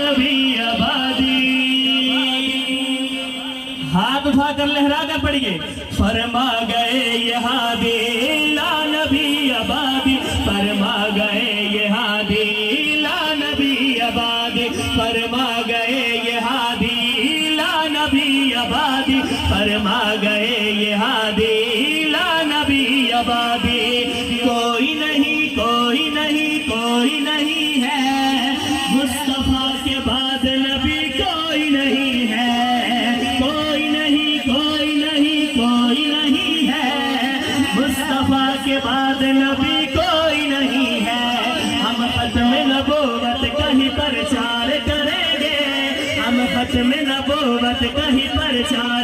نبی آبادی. ہاتھ اٹھا کر لہرا کر پڑھیے. فرما گئے یہ ہادی لا نبی آبادی. فرما گئے یہ ہادی لا نبی آبادی. فرما گئے یہ ہادی لا نبی آبادی. فرما گئے یہ ہادی لا نبی آبادی. کوئی نہیں کوئی نہیں کوئی نہیں ہے مصطفیٰ کے بعد نبی کوئی نہیں ہے. کوئی نہیں کوئی نہیں کوئی نہیں ہے مصطفیٰ کے بعد نبی کوئی نہیں ہے. ہم ختم نبوت کہیں پرچار کریں گے. ہم ختم نبوت کہیں پرچار